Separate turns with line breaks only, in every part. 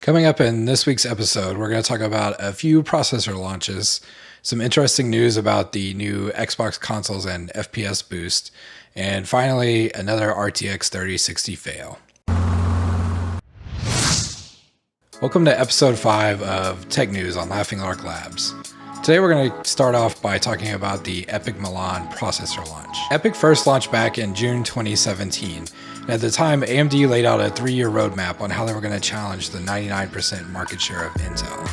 Coming up in this week's episode, we're going to talk about a few processor launches, some interesting news about the new Xbox consoles and FPS boost, and finally, another RTX 3060 fail. Welcome to episode 5 of Tech News on Laughing Lark Labs. Today we're going to start off by talking about the EPYC Milan processor launch. EPYC first launched back in June 2017. And at the time, AMD laid out a 3-year roadmap on how they were going to challenge the 99% market share of Intel.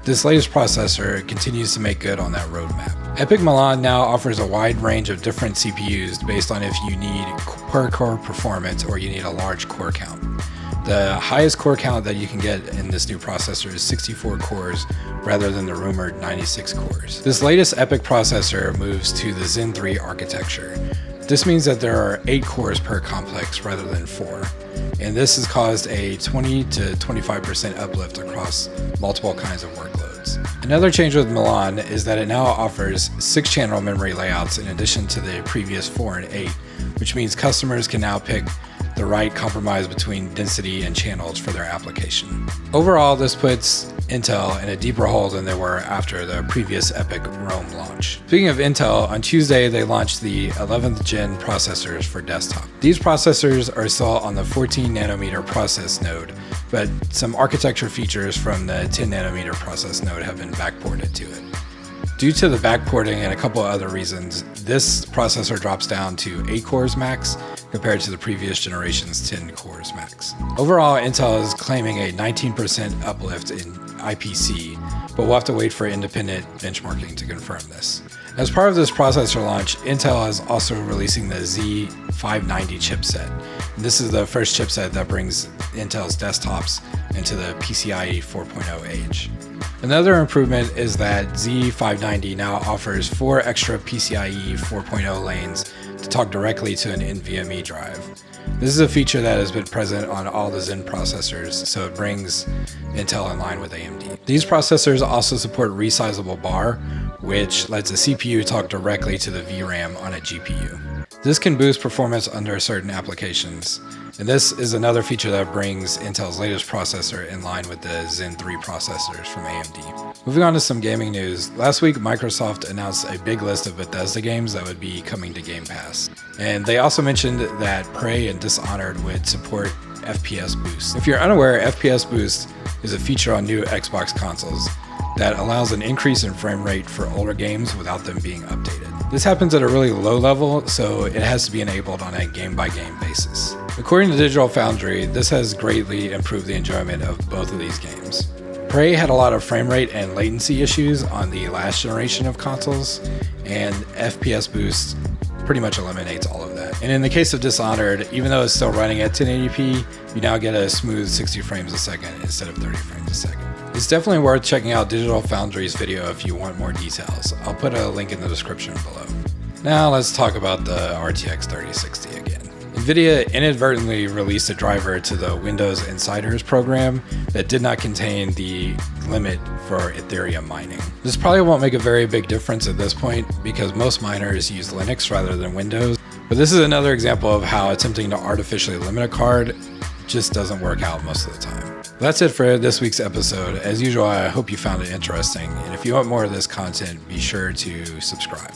This latest processor continues to make good on that roadmap. EPYC Milan now offers a wide range of different CPUs based on if you need per-core performance or you need a large core count. The highest core count that you can get in this new processor is 64 cores rather than the rumored 96 cores. This latest EPYC processor moves to the Zen 3 architecture. This means that there are 8 cores per complex rather than 4, and this has caused a 20 to 25% uplift across multiple kinds of workloads. Another change with Milan is that it now offers 6-channel memory layouts in addition to the previous 4 and 8, which means customers can now pick the right compromise between density and channels for their application. Overall, this puts Intel in a deeper hole than they were after the previous EPYC Rome launch. Speaking of Intel, on Tuesday they launched the 11th gen processors for desktop. These processors are still on the 14 nanometer process node, but some architecture features from the 10 nanometer process node have been backported to it. Due to the backporting and a couple of other reasons, this processor drops down to 8 cores max compared to the previous generation's 10 cores max. Overall, Intel is claiming a 19% uplift in IPC, but we'll have to wait for independent benchmarking to confirm this. As part of this processor launch, Intel is also releasing the Z590 chipset. And this is the first chipset that brings Intel's desktops into the PCIe 4.0 age. Another improvement is that Z590 now offers 4 extra PCIe 4.0 lanes to talk directly to an NVMe drive. This is a feature that has been present on all the Zen processors, so it brings Intel in line with AMD. These processors also support resizable bar, which lets a CPU talk directly to the VRAM on a GPU. This can boost performance under certain applications, and this is another feature that brings Intel's latest processor in line with the Zen 3 processors from AMD. Moving on to some gaming news, last week Microsoft announced a big list of Bethesda games that would be coming to Game Pass. And they also mentioned that Prey and Dishonored would support FPS Boost. If you're unaware, FPS Boost is a feature on new Xbox consoles that allows an increase in frame rate for older games without them being updated. This happens at a really low level, so it has to be enabled on a game-by-game basis. According to Digital Foundry, this has greatly improved the enjoyment of both of these games. Prey had a lot of frame rate and latency issues on the last generation of consoles, and FPS Boost pretty much eliminates all of that. And in the case of Dishonored, even though it's still running at 1080p, you now get a smooth 60 frames a second instead of 30 frames a second. It's definitely worth checking out Digital Foundry's video if you want more details. I'll put a link in the description below. Now let's talk about the RTX 3060 again. NVIDIA inadvertently released a driver to the Windows Insiders program that did not contain the limit for Ethereum mining. This probably won't make a very big difference at this point because most miners use Linux rather than Windows, but this is another example of how attempting to artificially limit a card just doesn't work out most of the time. That's it for this week's episode. As usual, I hope you found it interesting, and if you want more of this content, be sure to subscribe.